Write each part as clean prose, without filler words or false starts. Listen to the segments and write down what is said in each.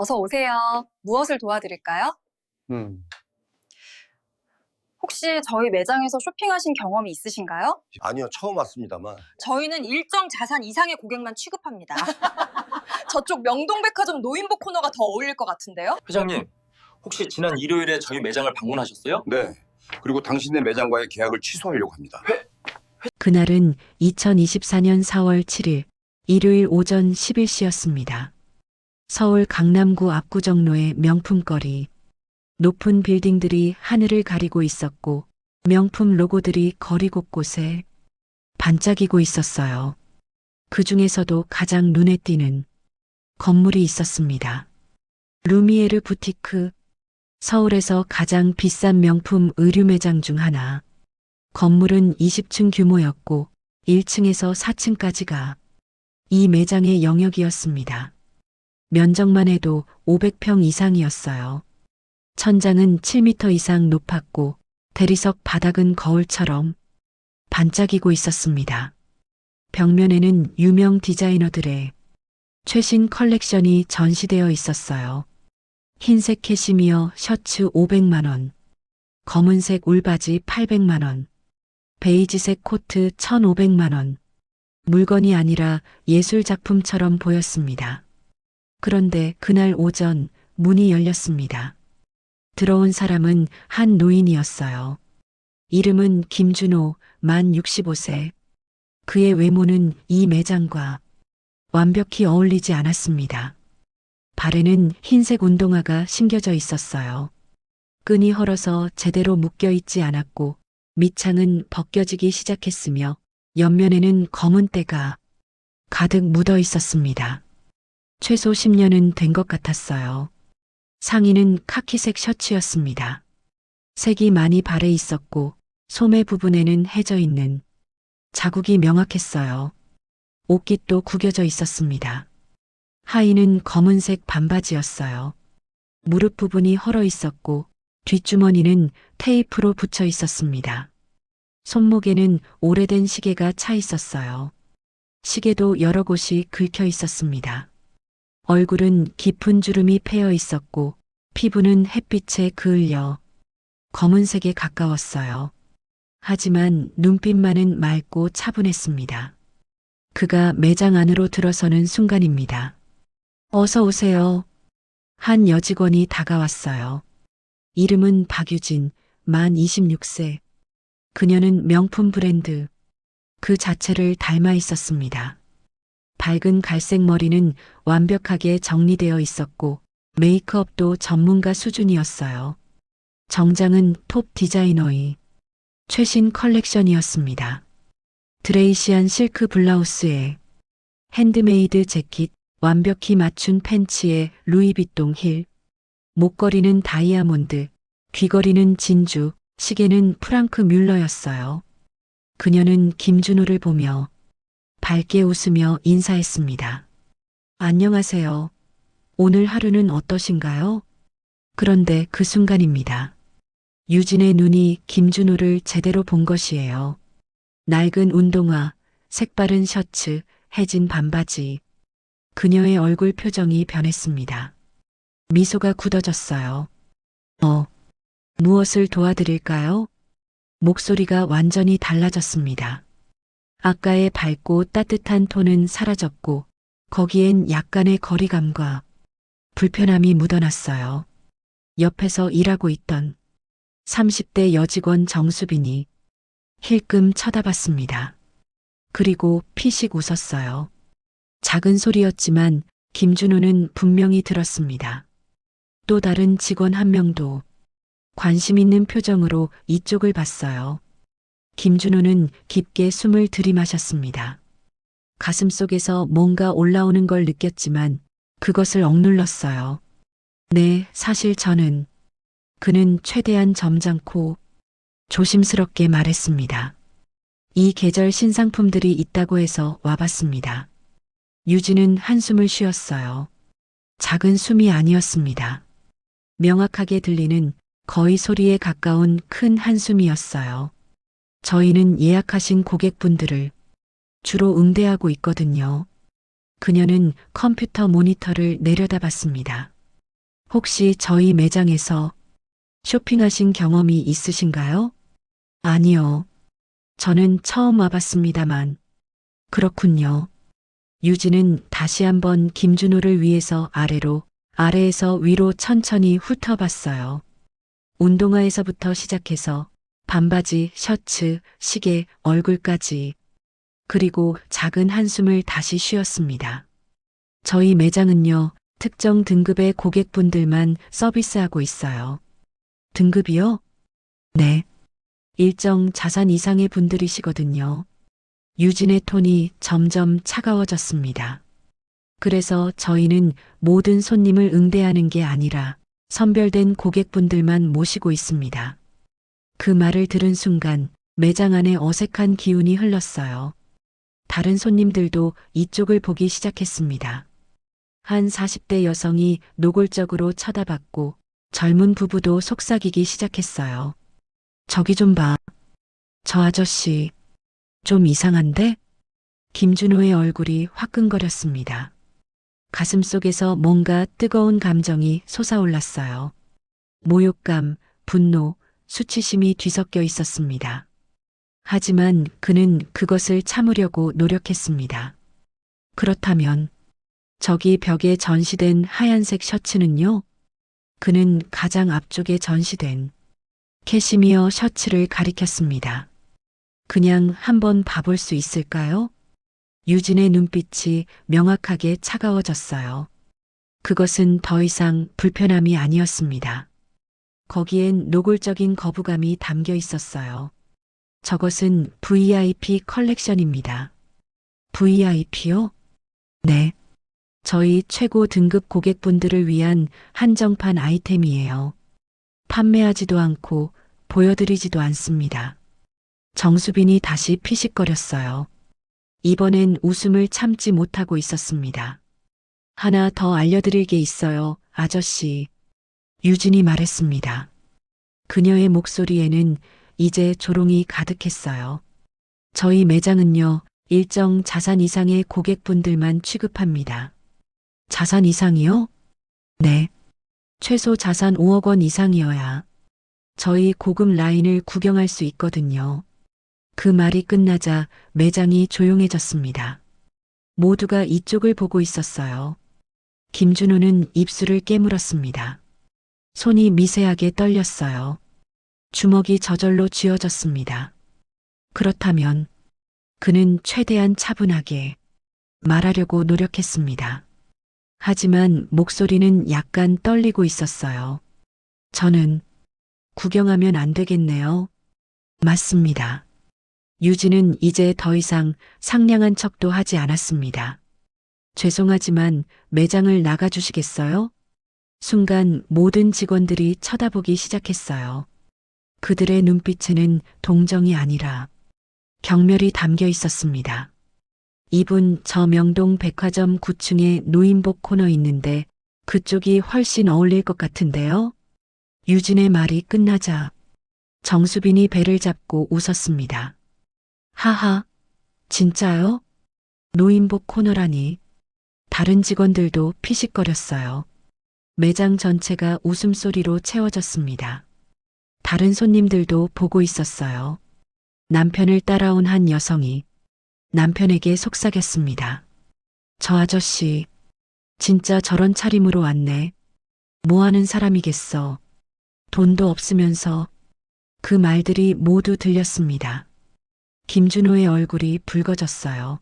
어서 오세요. 무엇을 도와드릴까요? 음, 혹시 저희 매장에서 쇼핑하신 경험이 있으신가요? 아니요, 처음 왔습니다만. 저희는 일정 자산 이상의 고객만 취급합니다. 저쪽 명동백화점 노인복 코너가 더 어울릴 것 같은데요? 회장님, 혹시 지난 일요일에 저희 매장을 방문하셨어요? 네. 그리고 당신네 매장과의 계약을 취소하려고 합니다. 그날은 2024년 4월 7일 일요일 오전 11시였습니다. 서울 강남구 압구정로의 명품거리. 높은 빌딩들이 하늘을 가리고 있었고 명품 로고들이 거리 곳곳에 반짝이고 있었어요. 그 중에서도 가장 눈에 띄는 건물이 있었습니다. 루미에르 부티크, 서울에서 가장 비싼 명품 의류 매장 중 하나. 건물은 20층 규모였고 1층에서 4층까지가 이 매장의 영역이었습니다. 면적만 해도 500평 이상이었어요. 천장은 7m 이상 높았고 대리석 바닥은 거울처럼 반짝이고 있었습니다. 벽면에는 유명 디자이너들의 최신 컬렉션이 전시되어 있었어요. 흰색 캐시미어 셔츠 500만 원, 검은색 울바지 800만 원, 베이지색 코트 1,500만 원. 물건이 아니라 예술 작품처럼 보였습니다. 그런데 그날 오전 문이 열렸습니다. 들어온 사람은 한 노인이었어요. 이름은 김준호, 만 65세. 그의 외모는 이 매장과 완벽히 어울리지 않았습니다. 발에는 흰색 운동화가 신겨져 있었어요. 끈이 헐어서 제대로 묶여 있지 않았고 밑창은 벗겨지기 시작했으며 옆면에는 검은 때가 가득 묻어 있었습니다. 최소 10년은 된 것 같았어요. 상의는 카키색 셔츠였습니다. 색이 많이 발해 있었고 소매 부분에는 해져 있는 자국이 명확했어요. 옷깃도 구겨져 있었습니다. 하의는 검은색 반바지였어요. 무릎 부분이 헐어 있었고 뒷주머니는 테이프로 붙여 있었습니다. 손목에는 오래된 시계가 차 있었어요. 시계도 여러 곳이 긁혀 있었습니다. 얼굴은 깊은 주름이 패여 있었고 피부는 햇빛에 그을려 검은색에 가까웠어요. 하지만 눈빛만은 맑고 차분했습니다. 그가 매장 안으로 들어서는 순간입니다. 어서 오세요. 한 여직원이 다가왔어요. 이름은 박유진, 만 26세. 그녀는 명품 브랜드 그 자체를 닮아 있었습니다. 밝은 갈색 머리는 완벽하게 정리되어 있었고 메이크업도 전문가 수준이었어요. 정장은 톱 디자이너의 최신 컬렉션이었습니다. 드레이시한 실크 블라우스에 핸드메이드 재킷, 완벽히 맞춘 팬츠에 루이비통 힐, 목걸이는 다이아몬드, 귀걸이는 진주, 시계는 프랑크 뮬러였어요. 그녀는 김준호를 보며 밝게 웃으며 인사했습니다. 안녕하세요. 오늘 하루는 어떠신가요? 그런데 그 순간입니다. 유진의 눈이 김준호를 제대로 본 것이에요. 낡은 운동화, 색바른 셔츠, 해진 반바지. 그녀의 얼굴 표정이 변했습니다. 미소가 굳어졌어요. 무엇을 도와드릴까요? 목소리가 완전히 달라졌습니다. 아까의 밝고 따뜻한 톤은 사라졌고 거기엔 약간의 거리감과 불편함이 묻어났어요. 옆에서 일하고 있던 30대 여직원 정수빈이 힐끔 쳐다봤습니다. 그리고 피식 웃었어요. 작은 소리였지만 김준호는 분명히 들었습니다. 또 다른 직원 한 명도 관심 있는 표정으로 이쪽을 봤어요. 김준호는 깊게 숨을 들이마셨습니다. 가슴속에서 뭔가 올라오는 걸 느꼈지만 그것을 억눌렀어요. 네, 사실 저는. 그는 최대한 점잖고 조심스럽게 말했습니다. 이 계절 신상품들이 있다고 해서 와봤습니다. 유진은 한숨을 쉬었어요. 작은 숨이 아니었습니다. 명확하게 들리는 거의 소리에 가까운 큰 한숨이었어요. 저희는 예약하신 고객분들을 주로 응대하고 있거든요. 그녀는 컴퓨터 모니터를 내려다봤습니다. 혹시 저희 매장에서 쇼핑하신 경험이 있으신가요? 아니요. 저는 처음 와봤습니다만. 그렇군요. 유진은 다시 한번 김준호를 위해서 아래로, 아래에서 위로 천천히 훑어봤어요. 운동화에서부터 시작해서 반바지, 셔츠, 시계, 얼굴까지. 그리고 작은 한숨을 다시 쉬었습니다. 저희 매장은요, 특정 등급의 고객분들만 서비스하고 있어요. 등급이요? 네. 일정 자산 이상의 분들이시거든요. 유진의 톤이 점점 차가워졌습니다. 그래서 저희는 모든 손님을 응대하는 게 아니라 선별된 고객분들만 모시고 있습니다. 그 말을 들은 순간 매장 안에 어색한 기운이 흘렀어요. 다른 손님들도 이쪽을 보기 시작했습니다. 한 40대 여성이 노골적으로 쳐다봤고 젊은 부부도 속삭이기 시작했어요. 저기 좀 봐. 저 아저씨 좀 이상한데? 김준호의 얼굴이 화끈거렸습니다. 가슴속에서 뭔가 뜨거운 감정이 솟아올랐어요. 모욕감, 분노, 수치심이 뒤섞여 있었습니다. 하지만 그는 그것을 참으려고 노력했습니다. 그렇다면 저기 벽에 전시된 하얀색 셔츠는요? 그는 가장 앞쪽에 전시된 캐시미어 셔츠를 가리켰습니다. 그냥 한번 봐볼 수 있을까요? 유진의 눈빛이 명확하게 차가워졌어요. 그것은 더 이상 불편함이 아니었습니다. 거기엔 노골적인 거부감이 담겨 있었어요. 저것은 VIP 컬렉션입니다. VIP요? 네. 저희 최고 등급 고객분들을 위한 한정판 아이템이에요. 판매하지도 않고 보여드리지도 않습니다. 정수빈이 다시 피식거렸어요. 이번엔 웃음을 참지 못하고 있었습니다. 하나 더 알려드릴 게 있어요, 아저씨. 유진이 말했습니다. 그녀의 목소리에는 이제 조롱이 가득했어요. 저희 매장은요, 일정 자산 이상의 고객분들만 취급합니다. 자산 이상이요? 네. 최소 자산 5억 원 이상이어야 저희 고급 라인을 구경할 수 있거든요. 그 말이 끝나자 매장이 조용해졌습니다. 모두가 이쪽을 보고 있었어요. 김준호는 입술을 깨물었습니다. 손이 미세하게 떨렸어요. 주먹이 저절로 쥐어졌습니다. 그렇다면 그는 최대한 차분하게 말하려고 노력했습니다. 하지만 목소리는 약간 떨리고 있었어요. 저는 구경하면 안 되겠네요. 맞습니다. 유진은 이제 더 이상 상냥한 척도 하지 않았습니다. 죄송하지만 매장을 나가주시겠어요? 순간 모든 직원들이 쳐다보기 시작했어요. 그들의 눈빛에는 동정이 아니라 경멸이 담겨 있었습니다. 이분 저 명동 백화점 9층에 노인복 코너 있는데 그쪽이 훨씬 어울릴 것 같은데요? 유진의 말이 끝나자 정수빈이 배를 잡고 웃었습니다. 하하, 진짜요? 노인복 코너라니. 다른 직원들도 피식거렸어요. 매장 전체가 웃음소리로 채워졌습니다. 다른 손님들도 보고 있었어요. 남편을 따라온 한 여성이 남편에게 속삭였습니다. 저 아저씨, 진짜 저런 차림으로 왔네. 뭐 하는 사람이겠어. 돈도 없으면서. 그 말들이 모두 들렸습니다. 김준호의 얼굴이 붉어졌어요.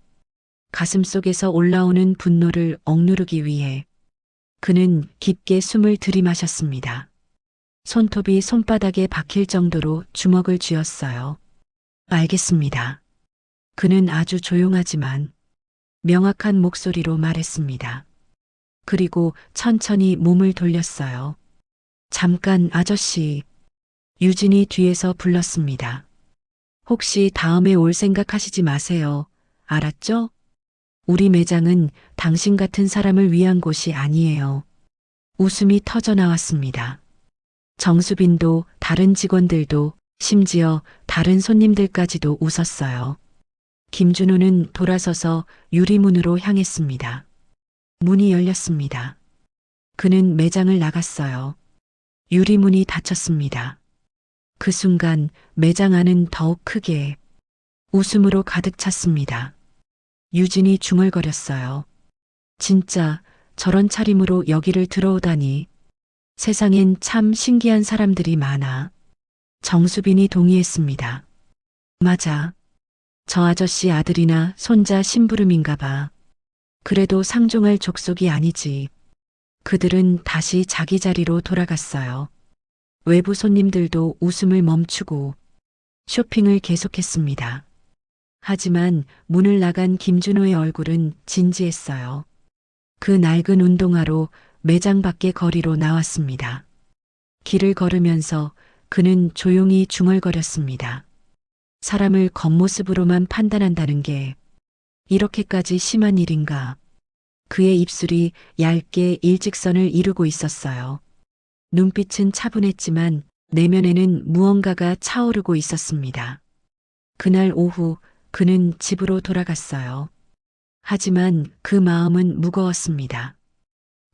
가슴속에서 올라오는 분노를 억누르기 위해 그는 깊게 숨을 들이마셨습니다. 손톱이 손바닥에 박힐 정도로 주먹을 쥐었어요. 알겠습니다. 그는 아주 조용하지만 명확한 목소리로 말했습니다. 그리고 천천히 몸을 돌렸어요. 잠깐 아저씨. 유진이 뒤에서 불렀습니다. 혹시 다음에 올 생각하시지 마세요. 알았죠? 우리 매장은 당신 같은 사람을 위한 곳이 아니에요. 웃음이 터져 나왔습니다. 정수빈도 다른 직원들도 심지어 다른 손님들까지도 웃었어요. 김준호는 돌아서서 유리문으로 향했습니다. 문이 열렸습니다. 그는 매장을 나갔어요. 유리문이 닫혔습니다. 그 순간 매장 안은 더욱 크게 웃음으로 가득 찼습니다. 유진이 중얼거렸어요. 진짜 저런 차림으로 여기를 들어오다니. 세상엔 참 신기한 사람들이 많아. 정수빈이 동의했습니다. 맞아. 저 아저씨 아들이나 손자 심부름인가 봐. 그래도 상종할 족속이 아니지. 그들은 다시 자기 자리로 돌아갔어요. 외부 손님들도 웃음을 멈추고 쇼핑을 계속했습니다. 하지만 문을 나간 김준호의 얼굴은 진지했어요. 그 낡은 운동화로 매장 밖의 거리로 나왔습니다. 길을 걸으면서 그는 조용히 중얼거렸습니다. 사람을 겉모습으로만 판단한다는 게 이렇게까지 심한 일인가? 그의 입술이 얇게 일직선을 이루고 있었어요. 눈빛은 차분했지만 내면에는 무언가가 차오르고 있었습니다. 그날 오후 그는 집으로 돌아갔어요. 하지만 그 마음은 무거웠습니다.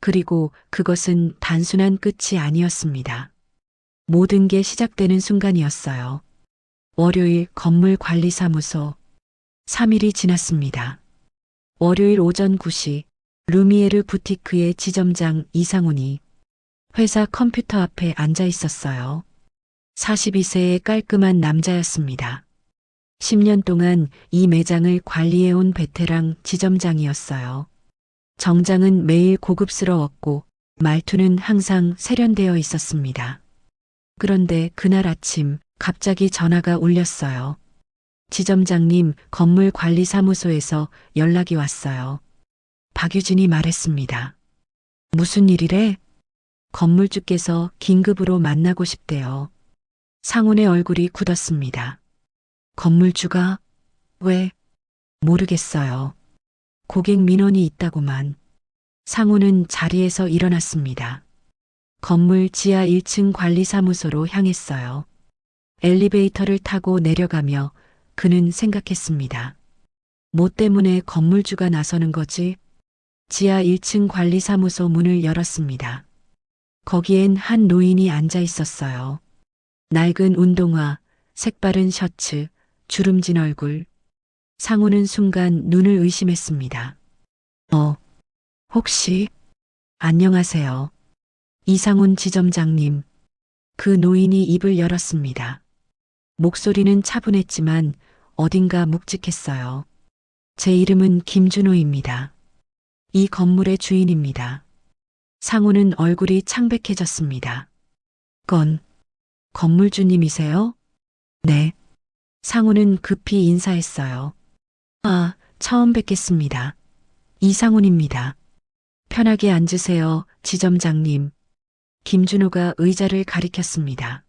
그리고 그것은 단순한 끝이 아니었습니다. 모든 게 시작되는 순간이었어요. 월요일 건물관리사무소. 3일이 지났습니다. 월요일 오전 9시 루미에르 부티크의 지점장 이상훈이 회사 컴퓨터 앞에 앉아 있었어요. 42세의 깔끔한 남자였습니다. 10년 동안 이 매장을 관리해온 베테랑 지점장이었어요. 정장은 매일 고급스러웠고 말투는 항상 세련되어 있었습니다. 그런데 그날 아침 갑자기 전화가 울렸어요. 지점장님, 건물관리사무소에서 연락이 왔어요. 박유진이 말했습니다. 무슨 일이래? 건물주께서 긴급으로 만나고 싶대요. 상훈의 얼굴이 굳었습니다. 건물주가? 왜? 모르겠어요. 고객 민원이 있다고만. 상훈은 자리에서 일어났습니다. 건물 지하 1층 관리사무소로 향했어요. 엘리베이터를 타고 내려가며 그는 생각했습니다. 뭐 때문에 건물주가 나서는 거지? 지하 1층 관리사무소 문을 열었습니다. 거기엔 한 노인이 앉아 있었어요. 낡은 운동화, 색바른 셔츠, 주름진 얼굴. 상훈은 순간 눈을 의심했습니다. 혹시? 안녕하세요. 이상훈 지점장님. 그 노인이 입을 열었습니다. 목소리는 차분했지만 어딘가 묵직했어요. 제 이름은 김준호입니다. 이 건물의 주인입니다. 상훈은 얼굴이 창백해졌습니다. 건물주님이세요? 네. 상훈은 급히 인사했어요. 아, 처음 뵙겠습니다. 이상훈입니다. 편하게 앉으세요, 지점장님. 김준호가 의자를 가리켰습니다.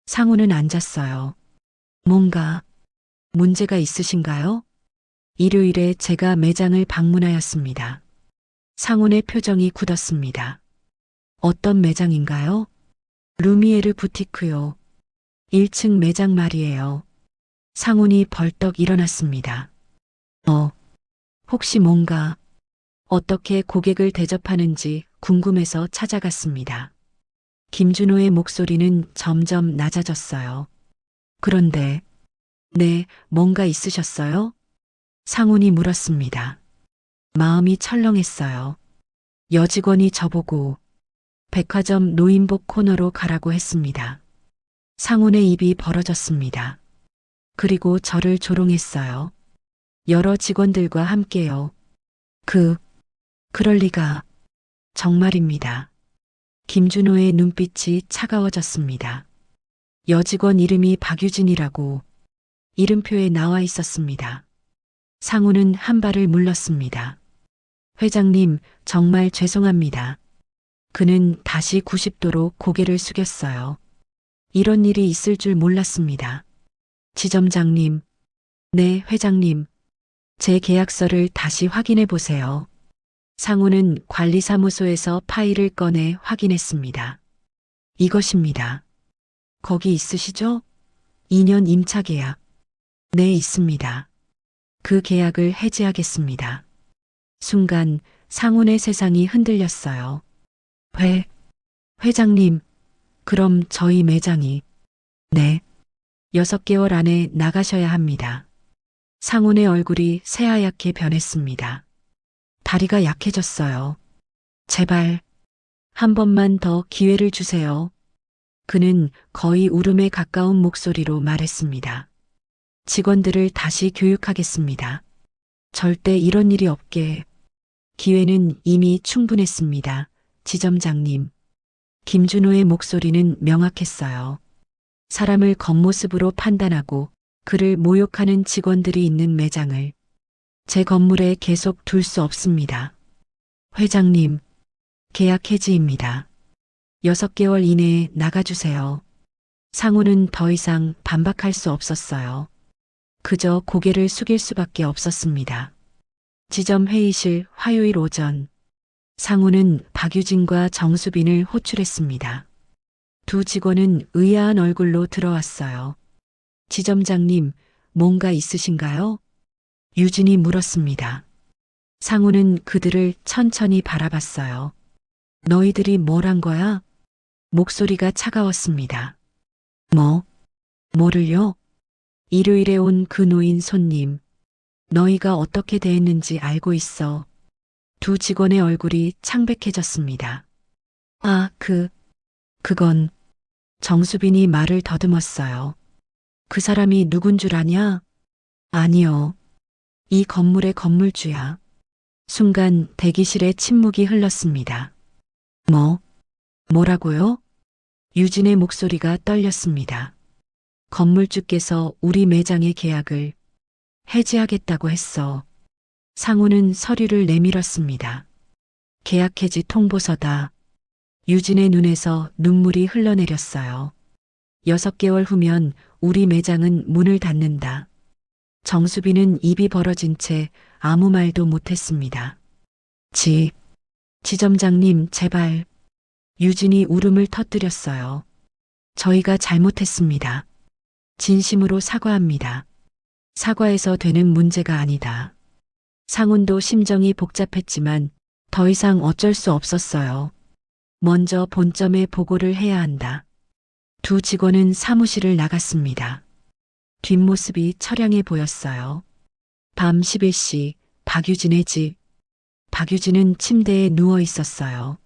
상훈은 앉았어요. 뭔가 문제가 있으신가요? 일요일에 제가 매장을 방문하였습니다. 상훈의 표정이 굳었습니다. 어떤 매장인가요? 루미에르 부티크요. 1층 매장 말이에요. 상훈이 벌떡 일어났습니다. 혹시 뭔가 어떻게 고객을 대접하는지 궁금해서 찾아갔습니다. 김준호의 목소리는 점점 낮아졌어요. 그런데, 네, 뭔가 있으셨어요? 상훈이 물었습니다. 마음이 철렁했어요. 여직원이 저보고 백화점 노인복 코너로 가라고 했습니다. 상훈의 입이 벌어졌습니다. 그리고 저를 조롱했어요. 여러 직원들과 함께요. 그럴 리가. 정말입니다. 김준호의 눈빛이 차가워졌습니다. 여직원 이름이 박유진이라고 이름표에 나와 있었습니다. 상훈은 한 발을 물렀습니다. 회장님, 정말 죄송합니다. 그는 다시 90도로 고개를 숙였어요. 이런 일이 있을 줄 몰랐습니다. 지점장님. 네, 회장님. 제 계약서를 다시 확인해 보세요. 상훈은 관리사무소에서 파일을 꺼내 확인했습니다. 이것입니다. 거기 있으시죠? 2년 임차 계약. 네, 있습니다. 그 계약을 해지하겠습니다. 순간 상훈의 세상이 흔들렸어요. 회장님, 그럼 저희 매장이, 네, 6개월 안에 나가셔야 합니다. 상훈의 얼굴이 새하얗게 변했습니다. 다리가 약해졌어요. 제발, 한 번만 더 기회를 주세요. 그는 거의 울음에 가까운 목소리로 말했습니다. 직원들을 다시 교육하겠습니다. 절대 이런 일이 없게. 기회는 이미 충분했습니다. 지점장님. 김준호의 목소리는 명확했어요. 사람을 겉모습으로 판단하고 그를 모욕하는 직원들이 있는 매장을 제 건물에 계속 둘 수 없습니다. 회장님, 계약 해지입니다. 6개월 이내에 나가주세요. 상우는 더 이상 반박할 수 없었어요. 그저 고개를 숙일 수밖에 없었습니다. 지점 회의실 화요일 오전. 상우는 박유진과 정수빈을 호출했습니다. 두 직원은 의아한 얼굴로 들어왔어요. 지점장님, 뭔가 있으신가요? 유진이 물었습니다. 상우는 그들을 천천히 바라봤어요. 너희들이 뭘 한 거야? 목소리가 차가웠습니다. 뭐를요? 일요일에 온 그 노인 손님. 너희가 어떻게 대했는지 알고 있어. 두 직원의 얼굴이 창백해졌습니다. 그건 정수빈이 말을 더듬었어요. 그 사람이 누군 줄 아냐? 아니요. 이 건물의 건물주야. 순간 대기실에 침묵이 흘렀습니다. 뭐라고요? 유진의 목소리가 떨렸습니다. 건물주께서 우리 매장의 계약을 해지하겠다고 했어. 상우는 서류를 내밀었습니다. 계약 해지 통보서다. 유진의 눈에서 눈물이 흘러내렸어요. 6개월 후면 우리 매장은 문을 닫는다. 정수빈은 입이 벌어진 채 아무 말도 못했습니다. 지점장님, 제발. 유진이 울음을 터뜨렸어요. 저희가 잘못했습니다. 진심으로 사과합니다. 사과해서 되는 문제가 아니다. 상훈도 심정이 복잡했지만 더 이상 어쩔 수 없었어요. 먼저 본점에 보고를 해야 한다. 두 직원은 사무실을 나갔습니다. 뒷모습이 처량해 보였어요. 밤 11시 박유진의 집. 박유진은 침대에 누워 있었어요.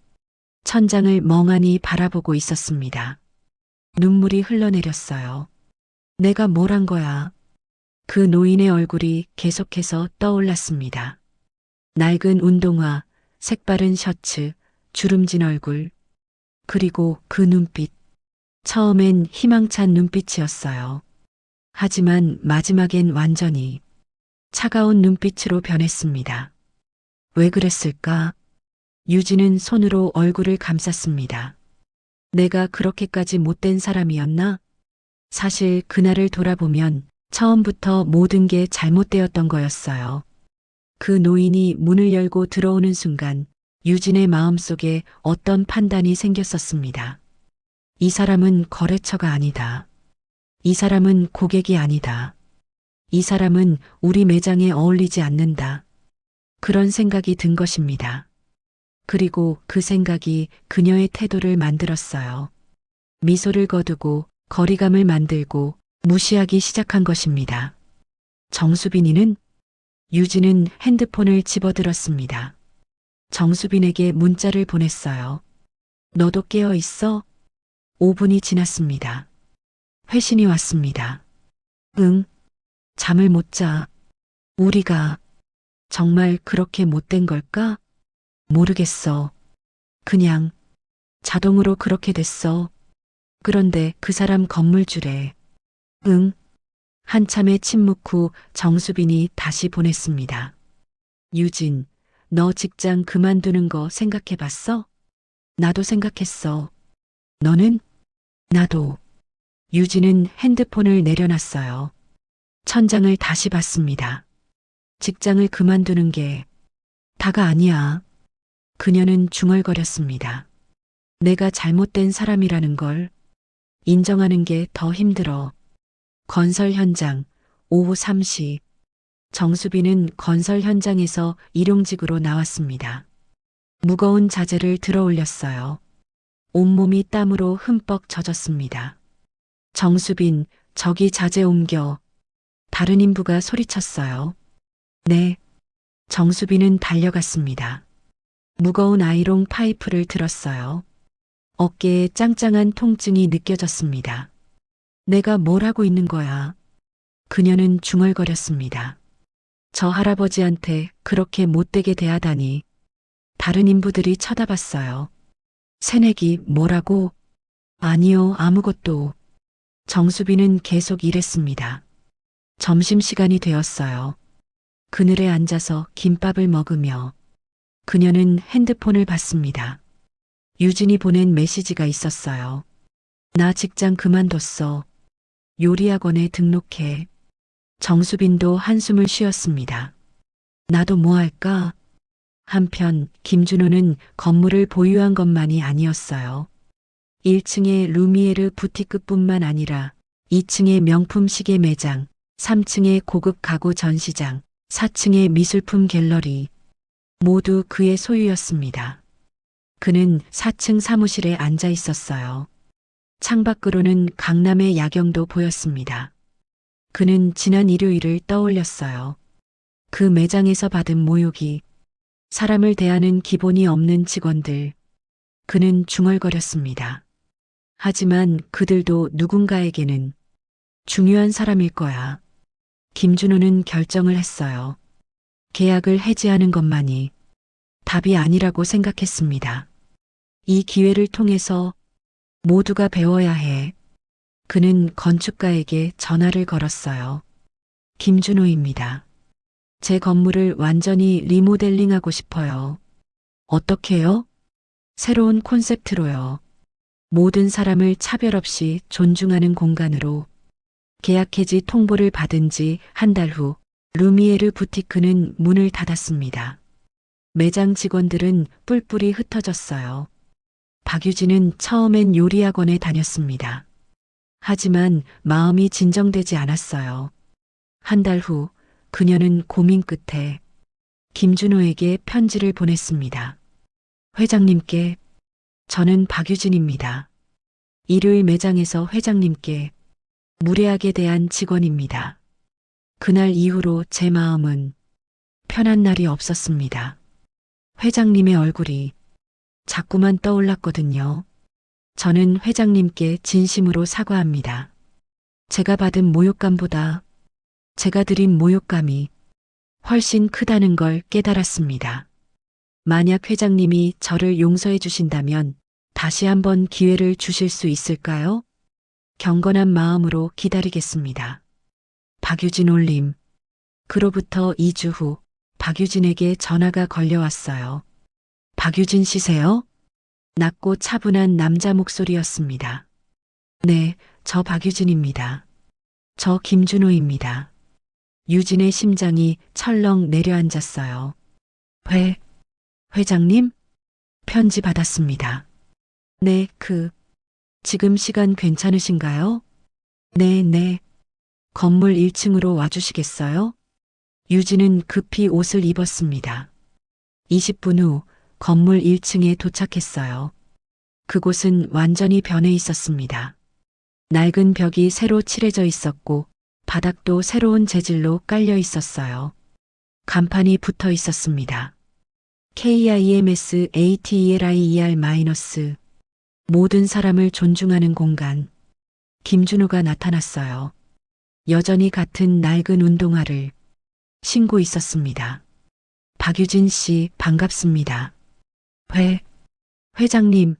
천장을 멍하니 바라보고 있었습니다. 눈물이 흘러내렸어요. 내가 뭘 한 거야? 그 노인의 얼굴이 계속해서 떠올랐습니다. 낡은 운동화, 색바른 셔츠, 주름진 얼굴, 그리고 그 눈빛. 처음엔 희망찬 눈빛이었어요. 하지만 마지막엔 완전히 차가운 눈빛으로 변했습니다. 왜 그랬을까? 유진은 손으로 얼굴을 감쌌습니다. 내가 그렇게까지 못된 사람이었나? 사실 그날을 돌아보면 처음부터 모든 게 잘못되었던 거였어요. 그 노인이 문을 열고 들어오는 순간 유진의 마음속에 어떤 판단이 생겼었습니다. 이 사람은 거래처가 아니다. 이 사람은 고객이 아니다. 이 사람은 우리 매장에 어울리지 않는다. 그런 생각이 든 것입니다. 그리고 그 생각이 그녀의 태도를 만들었어요. 미소를 거두고 거리감을 만들고 무시하기 시작한 것입니다. 정수빈이는? 유진은 핸드폰을 집어들었습니다. 정수빈에게 문자를 보냈어요. 너도 깨어 있어? 5분이 지났습니다. 회신이 왔습니다. 응, 잠을 못 자. 우리가 정말 그렇게 못된 걸까? 모르겠어. 그냥 자동으로 그렇게 됐어. 그런데 그 사람 건물주래. 응. 한참의 침묵 후 정수빈이 다시 보냈습니다. 유진, 너 직장 그만두는 거 생각해봤어? 나도 생각했어. 너는? 나도. 유진은 핸드폰을 내려놨어요. 천장을 다시 봤습니다. 직장을 그만두는 게 다가 아니야. 그녀는 중얼거렸습니다. 내가 잘못된 사람이라는 걸 인정하는 게 더 힘들어. 건설 현장, 오후 3시. 정수빈은 건설 현장에서 일용직으로 나왔습니다. 무거운 자재를 들어 올렸어요. 온몸이 땀으로 흠뻑 젖었습니다. 정수빈, 저기 자재 옮겨. 다른 인부가 소리쳤어요. 네. 정수빈은 달려갔습니다. 무거운 아이롱 파이프를 들었어요. 어깨에 짱짱한 통증이 느껴졌습니다. 내가 뭘 하고 있는 거야? 그녀는 중얼거렸습니다. 저 할아버지한테 그렇게 못되게 대하다니. 다른 인부들이 쳐다봤어요. 새내기 뭐라고? 아니요, 아무것도. 정수빈은 계속 일했습니다. 점심시간이 되었어요. 그늘에 앉아서 김밥을 먹으며 그녀는 핸드폰을 봤습니다. 유진이 보낸 메시지가 있었어요. 나 직장 그만뒀어. 요리학원에 등록해. 정수빈도 한숨을 쉬었습니다. 나도 뭐 할까? 한편 김준호는 건물을 보유한 것만이 아니었어요. 1층의 루미에르 부티크뿐만 아니라 2층의 명품 시계 매장, 3층의 고급 가구 전시장, 4층의 미술품 갤러리, 모두 그의 소유였습니다. 그는 4층 사무실에 앉아 있었어요. 창밖으로는 강남의 야경도 보였습니다. 그는 지난 일요일을 떠올렸어요. 그 매장에서 받은 모욕이, 사람을 대하는 기본이 없는 직원들. 그는 중얼거렸습니다. 하지만 그들도 누군가에게는 중요한 사람일 거야. 김준호는 결정을 했어요. 계약을 해지하는 것만이 답이 아니라고 생각했습니다. 이 기회를 통해서 모두가 배워야 해. 그는 건축가에게 전화를 걸었어요. 김준호입니다. 제 건물을 완전히 리모델링하고 싶어요. 어떻게요? 새로운 콘셉트로요. 모든 사람을 차별 없이 존중하는 공간으로. 계약 해지 통보를 받은 지 한 달 후 루미에르 부티크는 문을 닫았습니다. 매장 직원들은 뿔뿔이 흩어졌어요. 박유진은 처음엔 요리학원에 다녔습니다. 하지만 마음이 진정되지 않았어요. 한 달 후 그녀는 고민 끝에 김준호에게 편지를 보냈습니다. 회장님께, 저는 박유진입니다. 일요일 매장에서 회장님께 무례하게 대한 직원입니다. 그날 이후로 제 마음은 편한 날이 없었습니다. 회장님의 얼굴이 자꾸만 떠올랐거든요. 저는 회장님께 진심으로 사과합니다. 제가 받은 모욕감보다 제가 드린 모욕감이 훨씬 크다는 걸 깨달았습니다. 만약 회장님이 저를 용서해 주신다면 다시 한번 기회를 주실 수 있을까요? 경건한 마음으로 기다리겠습니다. 박유진 올림. 그로부터 2주 후 박유진에게 전화가 걸려왔어요. 박유진 씨세요? 낮고 차분한 남자 목소리였습니다. 네, 저 박유진입니다. 저 김준호입니다. 유진의 심장이 철렁 내려앉았어요. 회장님? 편지 받았습니다. 네, 지금 시간 괜찮으신가요? 네. 건물 1층으로 와주시겠어요? 유진은 급히 옷을 입었습니다. 20분 후 건물 1층에 도착했어요. 그곳은 완전히 변해 있었습니다. 낡은 벽이 새로 칠해져 있었고 바닥도 새로운 재질로 깔려 있었어요. 간판이 붙어 있었습니다. KIMS ATELIER- 모든 사람을 존중하는 공간. 김준호가 나타났어요. 여전히 같은 낡은 운동화를 신고 있었습니다. 박유진 씨, 반갑습니다. 회장님.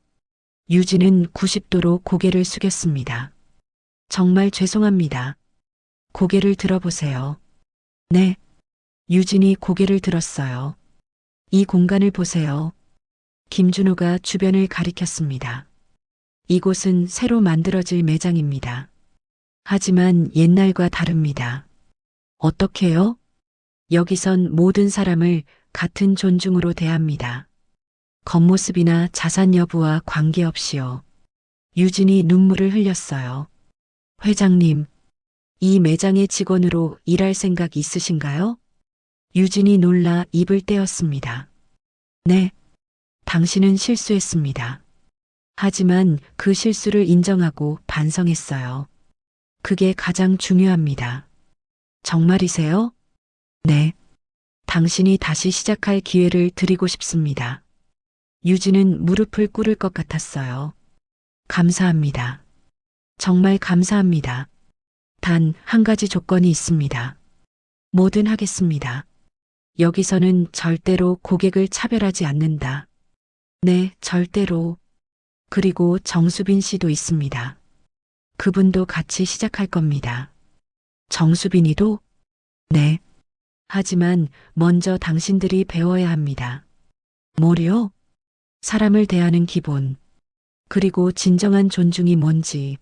유진은 90도로 고개를 숙였습니다. 정말 죄송합니다. 고개를 들어보세요. 네. 유진이 고개를 들었어요. 이 공간을 보세요. 김준호가 주변을 가리켰습니다. 이곳은 새로 만들어질 매장입니다. 하지만 옛날과 다릅니다. 어떻게요? 여기선 모든 사람을 같은 존중으로 대합니다. 겉모습이나 자산 여부와 관계없이요. 유진이 눈물을 흘렸어요. 회장님, 이 매장의 직원으로 일할 생각 있으신가요? 유진이 놀라 입을 떼었습니다. 네. 당신은 실수했습니다. 하지만 그 실수를 인정하고 반성했어요. 그게 가장 중요합니다. 정말이세요? 네. 당신이 다시 시작할 기회를 드리고 싶습니다. 유진은 무릎을 꿇을 것 같았어요. 감사합니다. 정말 감사합니다. 단 한 가지 조건이 있습니다. 뭐든 하겠습니다. 여기서는 절대로 고객을 차별하지 않는다. 네, 절대로. 그리고 정수빈 씨도 있습니다. 그분도 같이 시작할 겁니다. 정수빈이도? 네. 하지만 먼저 당신들이 배워야 합니다. 뭐요? 사람을 대하는 기본. 그리고 진정한 존중이 뭔지.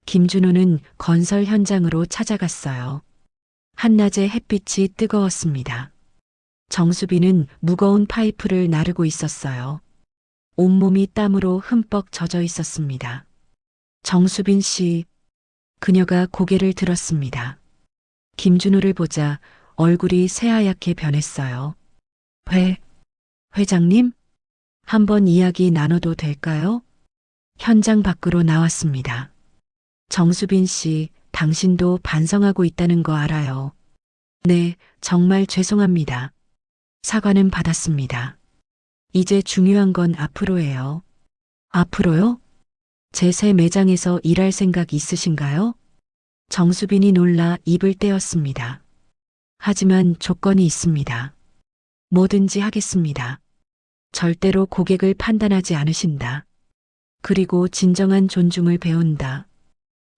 김준호는 건설 현장으로 찾아갔어요. 한낮의 햇빛이 뜨거웠습니다. 정수빈은 무거운 파이프를 나르고 있었어요. 온몸이 땀으로 흠뻑 젖어 있었습니다. 정수빈 씨, 그녀가 고개를 들었습니다. 김준호를 보자 얼굴이 새하얗게 변했어요. 회장님? 한번 이야기 나눠도 될까요? 현장 밖으로 나왔습니다. 정수빈 씨, 당신도 반성하고 있다는 거 알아요. 네, 정말 죄송합니다. 사과는 받았습니다. 이제 중요한 건 앞으로예요. 앞으로요? 제 새 매장에서 일할 생각 있으신가요? 정수빈이 놀라 입을 떼었습니다. 하지만 조건이 있습니다. 뭐든지 하겠습니다. 절대로 고객을 판단하지 않으신다. 그리고 진정한 존중을 배운다.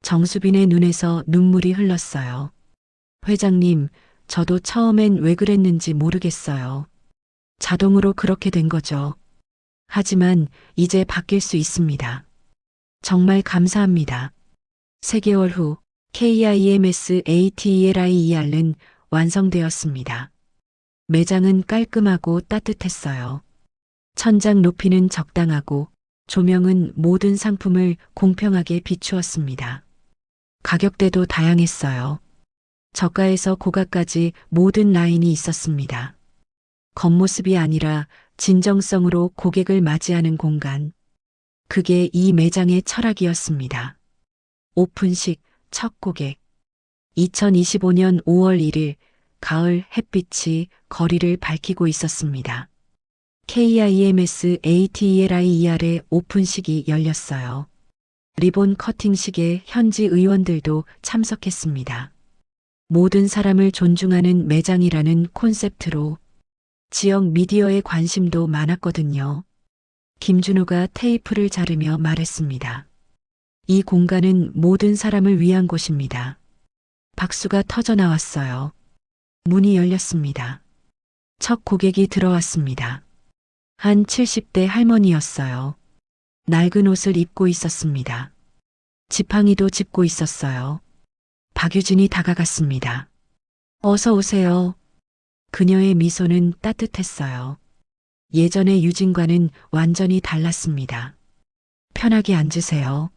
정수빈의 눈에서 눈물이 흘렀어요. 회장님, 저도 처음엔 왜 그랬는지 모르겠어요. 자동으로 그렇게 된 거죠. 하지만 이제 바뀔 수 있습니다. 정말 감사합니다. 3개월 후 KIMS ATLIER은 완성되었습니다. 매장은 깔끔하고 따뜻했어요. 천장 높이는 적당하고 조명은 모든 상품을 공평하게 비추었습니다. 가격대도 다양했어요. 저가에서 고가까지 모든 라인이 있었습니다. 겉모습이 아니라 진정성으로 고객을 맞이하는 공간. 그게 이 매장의 철학이었습니다. 오픈식 첫 고객. 2025년 5월 1일 가을 햇빛이 거리를 밝히고 있었습니다. KIMS ATLIER의 오픈식이 열렸어요. 리본 커팅식에 현지 의원들도 참석했습니다. 모든 사람을 존중하는 매장이라는 콘셉트로 지역 미디어의 관심도 많았거든요. 김준호가 테이프를 자르며 말했습니다. 이 공간은 모든 사람을 위한 곳입니다. 박수가 터져 나왔어요. 문이 열렸습니다. 첫 고객이 들어왔습니다. 한 70대 할머니였어요. 낡은 옷을 입고 있었습니다. 지팡이도 짚고 있었어요. 박유진이 다가갔습니다. 어서 오세요. 그녀의 미소는 따뜻했어요. 예전의 유진과는 완전히 달랐습니다. 편하게 앉으세요.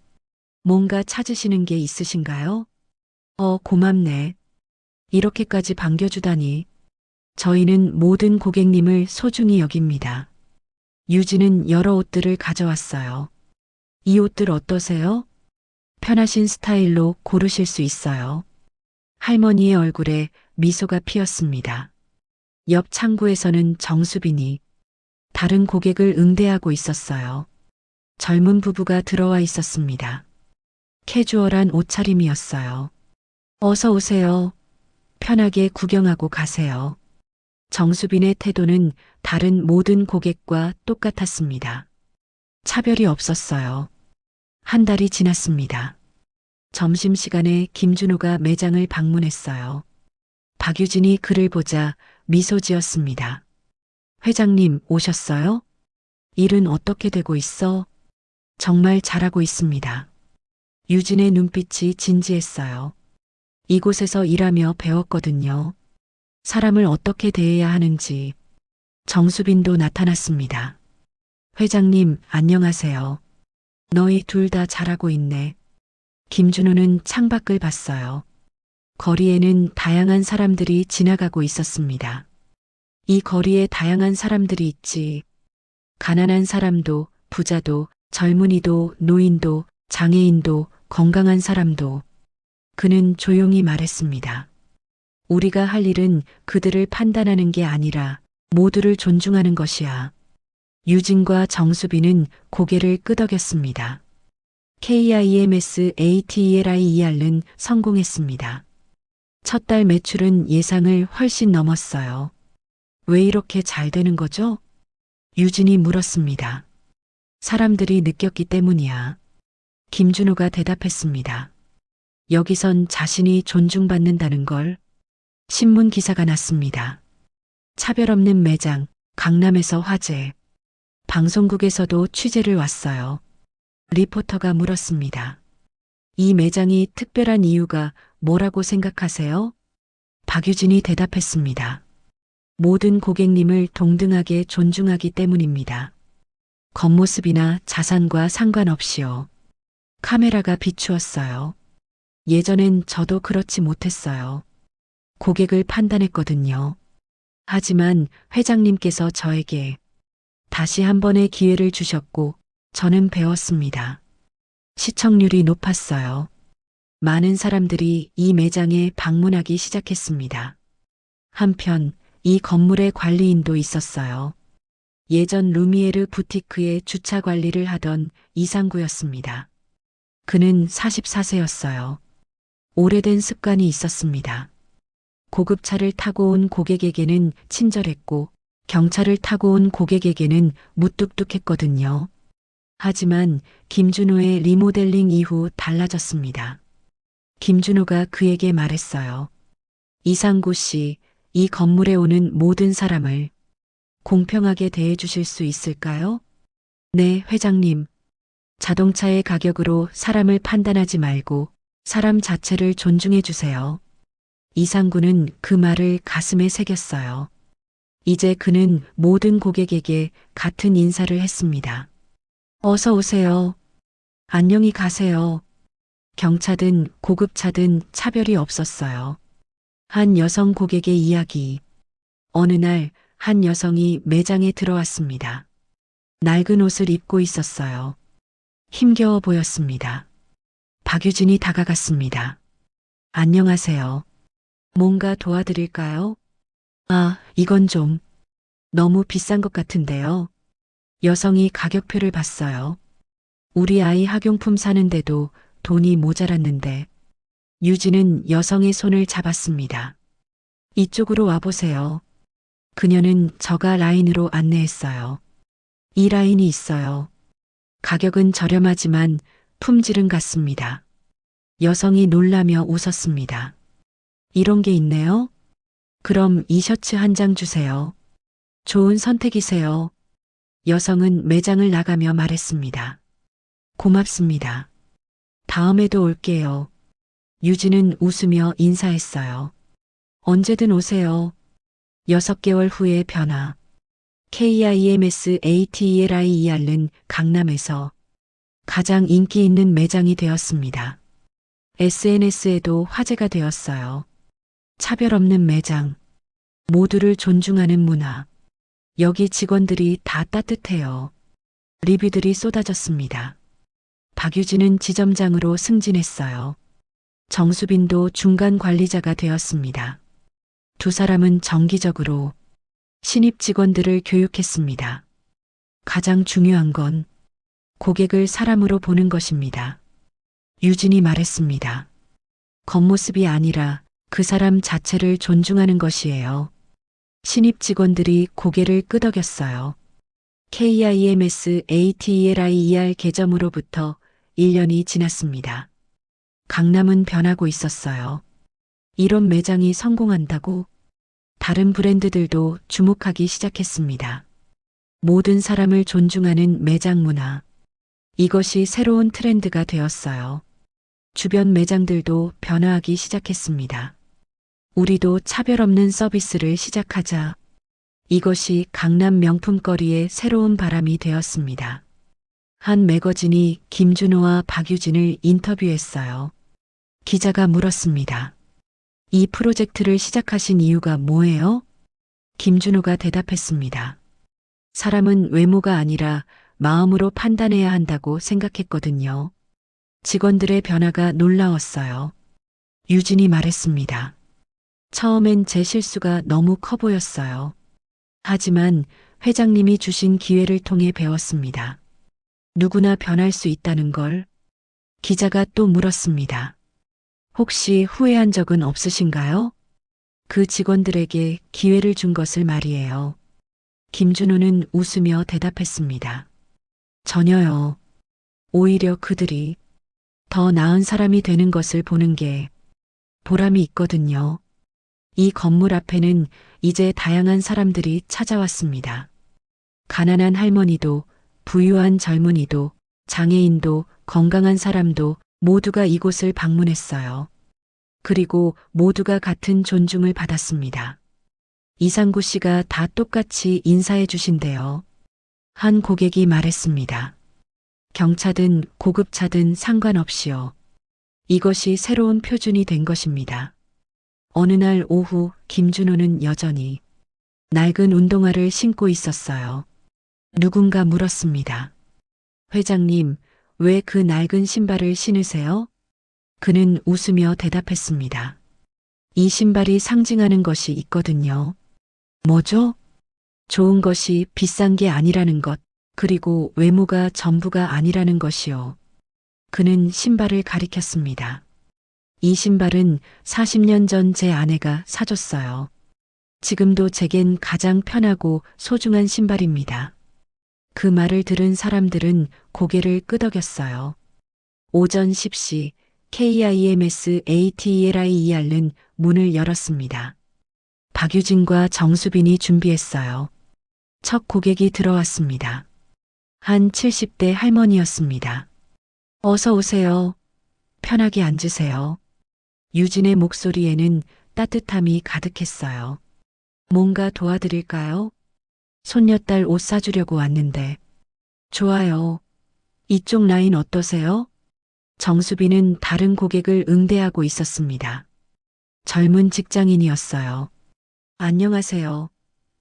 뭔가 찾으시는 게 있으신가요? 고맙네. 이렇게까지 반겨주다니. 저희는 모든 고객님을 소중히 여깁니다. 유진은 여러 옷들을 가져왔어요. 이 옷들 어떠세요? 편하신 스타일로 고르실 수 있어요. 할머니의 얼굴에 미소가 피었습니다. 옆 창구에서는 정수빈이 다른 고객을 응대하고 있었어요. 젊은 부부가 들어와 있었습니다. 캐주얼한 옷차림이었어요. 어서 오세요. 편하게 구경하고 가세요. 정수빈의 태도는 다른 모든 고객과 똑같았습니다. 차별이 없었어요. 한 달이 지났습니다. 점심시간에 김준호가 매장을 방문했어요. 박유진이 그를 보자 미소 지었습니다. 회장님 오셨어요? 일은 어떻게 되고 있어? 정말 잘하고 있습니다. 유진의 눈빛이 진지했어요. 이곳에서 일하며 배웠거든요. 사람을 어떻게 대해야 하는지. 정수빈도 나타났습니다. 회장님, 안녕하세요. 너희 둘 다 잘하고 있네. 김준호는 창밖을 봤어요. 거리에는 다양한 사람들이 지나가고 있었습니다. 이 거리에 다양한 사람들이 있지. 가난한 사람도, 부자도, 젊은이도, 노인도, 장애인도, 건강한 사람도. 그는 조용히 말했습니다. 우리가 할 일은 그들을 판단하는 게 아니라 모두를 존중하는 것이야. 유진과 정수빈은 고개를 끄덕였습니다. KIMS ATLIER는 성공했습니다. 첫 달 매출은 예상을 훨씬 넘었어요. 왜 이렇게 잘 되는 거죠? 유진이 물었습니다. 사람들이 느꼈기 때문이야. 김준호가 대답했습니다. 여기선 자신이 존중받는다는 걸. 신문 기사가 났습니다. 차별 없는 매장, 강남에서 화재. 방송국에서도 취재를 왔어요. 리포터가 물었습니다. 이 매장이 특별한 이유가 뭐라고 생각하세요? 박유진이 대답했습니다. 모든 고객님을 동등하게 존중하기 때문입니다. 겉모습이나 자산과 상관없이요. 카메라가 비추었어요. 예전엔 저도 그렇지 못했어요. 고객을 판단했거든요. 하지만 회장님께서 저에게 다시 한 번의 기회를 주셨고 저는 배웠습니다. 시청률이 높았어요. 많은 사람들이 이 매장에 방문하기 시작했습니다. 한편 이 건물의 관리인도 있었어요. 예전 루미에르 부티크의 주차 관리를 하던 이상구였습니다. 그는 44세였어요. 오래된 습관이 있었습니다. 고급차를 타고 온 고객에게는 친절했고 경차를 타고 온 고객에게는 무뚝뚝했거든요. 하지만 김준호의 리모델링 이후 달라졌습니다. 김준호가 그에게 말했어요. 이상구 씨, 이 건물에 오는 모든 사람을 공평하게 대해 주실 수 있을까요? 네, 회장님. 자동차의 가격으로 사람을 판단하지 말고 사람 자체를 존중해 주세요. 이상구는 그 말을 가슴에 새겼어요. 이제 그는 모든 고객에게 같은 인사를 했습니다. 어서 오세요. 안녕히 가세요. 경차든 고급차든 차별이 없었어요. 한 여성 고객의 이야기. 어느 날 한 여성이 매장에 들어왔습니다. 낡은 옷을 입고 있었어요. 힘겨워 보였습니다. 박유진이 다가갔습니다. 안녕하세요. 뭔가 도와드릴까요? 아, 이건 좀 너무 비싼 것 같은데요. 여성이 가격표를 봤어요. 우리 아이 학용품 사는데도 돈이 모자랐는데. 유진은 여성의 손을 잡았습니다. 이쪽으로 와보세요. 그녀는 저가 라인으로 안내했어요. 이 라인이 있어요. 가격은 저렴하지만 품질은 같습니다. 여성이 놀라며 웃었습니다. 이런 게 있네요? 그럼 이 셔츠 한 장 주세요. 좋은 선택이세요. 여성은 매장을 나가며 말했습니다. 고맙습니다. 다음에도 올게요. 유진은 웃으며 인사했어요. 언제든 오세요. 6개월 후의 변화. KIMS ATLIER는 강남에서 가장 인기 있는 매장이 되었습니다. SNS에도 화제가 되었어요. 차별 없는 매장. 모두를 존중하는 문화. 여기 직원들이 다 따뜻해요. 리뷰들이 쏟아졌습니다. 박유진은 지점장으로 승진했어요. 정수빈도 중간 관리자가 되었습니다. 두 사람은 정기적으로 신입 직원들을 교육했습니다. 가장 중요한 건 고객을 사람으로 보는 것입니다. 유진이 말했습니다. 겉모습이 아니라 그 사람 자체를 존중하는 것이에요. 신입 직원들이 고개를 끄덕였어요. KIMS ATLIER 개점으로부터 1년이 지났습니다. 강남은 변하고 있었어요. 이런 매장이 성공한다고 다른 브랜드들도 주목하기 시작했습니다. 모든 사람을 존중하는 매장 문화. 이것이 새로운 트렌드가 되었어요. 주변 매장들도 변화하기 시작했습니다. 우리도 차별 없는 서비스를 시작하자. 이것이 강남 명품거리의 새로운 바람이 되었습니다. 한 매거진이 김준호와 박유진을 인터뷰했어요. 기자가 물었습니다. 이 프로젝트를 시작하신 이유가 뭐예요? 김준호가 대답했습니다. 사람은 외모가 아니라 마음으로 판단해야 한다고 생각했거든요. 직원들의 변화가 놀라웠어요. 유진이 말했습니다. 처음엔 제 실수가 너무 커 보였어요. 하지만 회장님이 주신 기회를 통해 배웠습니다. 누구나 변할 수 있다는 걸. 기자가 또 물었습니다. 혹시 후회한 적은 없으신가요? 그 직원들에게 기회를 준 것을 말이에요. 김준호는 웃으며 대답했습니다. 전혀요. 오히려 그들이 더 나은 사람이 되는 것을 보는 게 보람이 있거든요. 이 건물 앞에는 이제 다양한 사람들이 찾아왔습니다. 가난한 할머니도, 부유한 젊은이도, 장애인도, 건강한 사람도 모두가 이곳을 방문했어요. 그리고 모두가 같은 존중을 받았습니다. 이상구 씨가 다 똑같이 인사해 주신대요. 한 고객이 말했습니다. 경차든 고급차든 상관없이요. 이것이 새로운 표준이 된 것입니다. 어느 날 오후 김준호는 여전히 낡은 운동화를 신고 있었어요. 누군가 물었습니다. 회장님, 왜 그 낡은 신발을 신으세요? 그는 웃으며 대답했습니다. 이 신발이 상징하는 것이 있거든요. 뭐죠? 좋은 것이 비싼 게 아니라는 것, 그리고 외모가 전부가 아니라는 것이요. 그는 신발을 가리켰습니다. 이 신발은 40년 전 제 아내가 사줬어요. 지금도 제겐 가장 편하고 소중한 신발입니다. 그 말을 들은 사람들은 고개를 끄덕였어요. 오전 10시 KIMS ATLIER는 문을 열었습니다. 박유진과 정수빈이 준비했어요. 첫 고객이 들어왔습니다. 한 70대 할머니였습니다. 어서 오세요. 편하게 앉으세요. 유진의 목소리에는 따뜻함이 가득했어요. 뭔가 도와드릴까요? 손녀딸 옷 사주려고 왔는데. 좋아요. 이쪽 라인 어떠세요? 정수빈은 다른 고객을 응대하고 있었습니다. 젊은 직장인이었어요. 안녕하세요.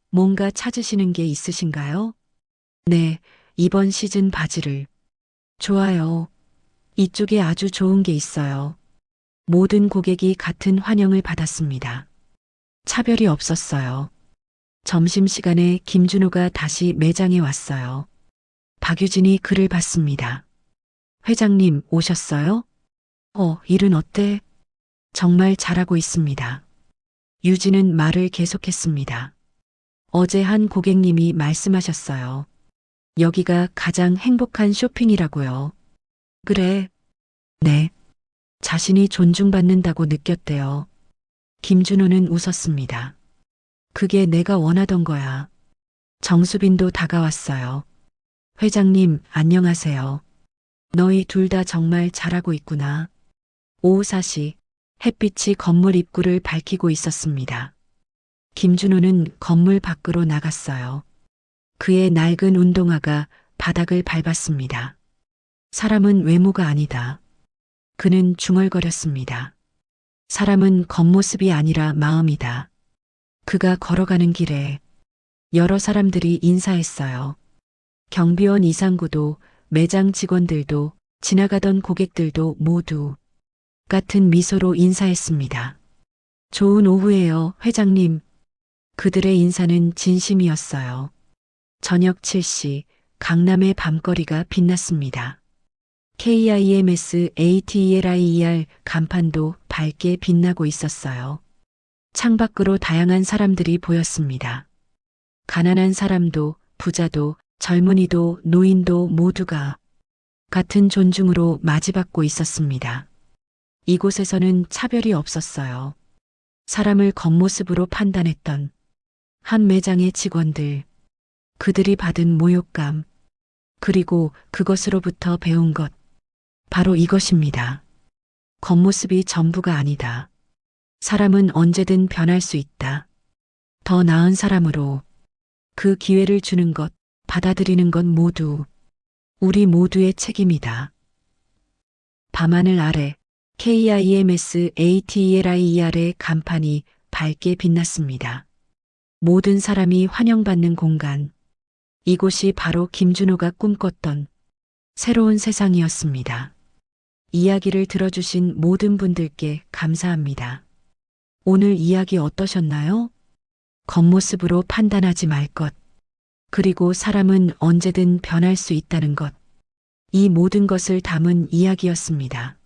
뭔가 찾으시는 게 있으신가요? 네, 이번 시즌 바지를. 좋아요. 이쪽에 아주 좋은 게 있어요. 모든 고객이 같은 환영을 받았습니다. 차별이 없었어요. 점심시간에 김준호가 다시 매장에 왔어요. 박유진이 그를 봤습니다. 회장님 오셨어요? 일은 어때? 정말 잘하고 있습니다. 유진은 말을 계속했습니다. 어제 한 고객님이 말씀하셨어요. 여기가 가장 행복한 쇼핑이라고요. 그래. 네. 자신이 존중받는다고 느꼈대요. 김준호는 웃었습니다. 그게 내가 원하던 거야. 정수빈도 다가왔어요. 회장님, 안녕하세요. 너희 둘 다 정말 잘하고 있구나. 오후 4시 햇빛이 건물 입구를 밝히고 있었습니다. 김준호는 건물 밖으로 나갔어요. 그의 낡은 운동화가 바닥을 밟았습니다. 사람은 외모가 아니다. 그는 중얼거렸습니다. 사람은 겉모습이 아니라 마음이다. 그가 걸어가는 길에 여러 사람들이 인사했어요. 경비원 이상구도, 매장 직원들도, 지나가던 고객들도 모두 같은 미소로 인사했습니다. 좋은 오후에요, 회장님. 그들의 인사는 진심이었어요. 저녁 7시 강남의 밤거리가 빛났습니다. KIMS ATLIER 간판도 밝게 빛나고 있었어요. 창밖으로 다양한 사람들이 보였습니다. 가난한 사람도, 부자도, 젊은이도, 노인도 모두가 같은 존중으로 맞이받고 있었습니다. 이곳에서는 차별이 없었어요. 사람을 겉모습으로 판단했던 한 매장의 직원들, 그들이 받은 모욕감, 그리고 그것으로부터 배운 것, 바로 이것입니다. 겉모습이 전부가 아니다. 사람은 언제든 변할 수 있다. 더 나은 사람으로 그 기회를 주는 것, 받아들이는 것 모두 우리 모두의 책임이다. 밤하늘 아래 KIMS ATLIER의 간판이 밝게 빛났습니다. 모든 사람이 환영받는 공간. 이곳이 바로 김준호가 꿈꿨던 새로운 세상이었습니다. 이야기를 들어주신 모든 분들께 감사합니다. 오늘 이야기 어떠셨나요? 겉모습으로 판단하지 말 것. 그리고 사람은 언제든 변할 수 있다는 것. 이 모든 것을 담은 이야기였습니다.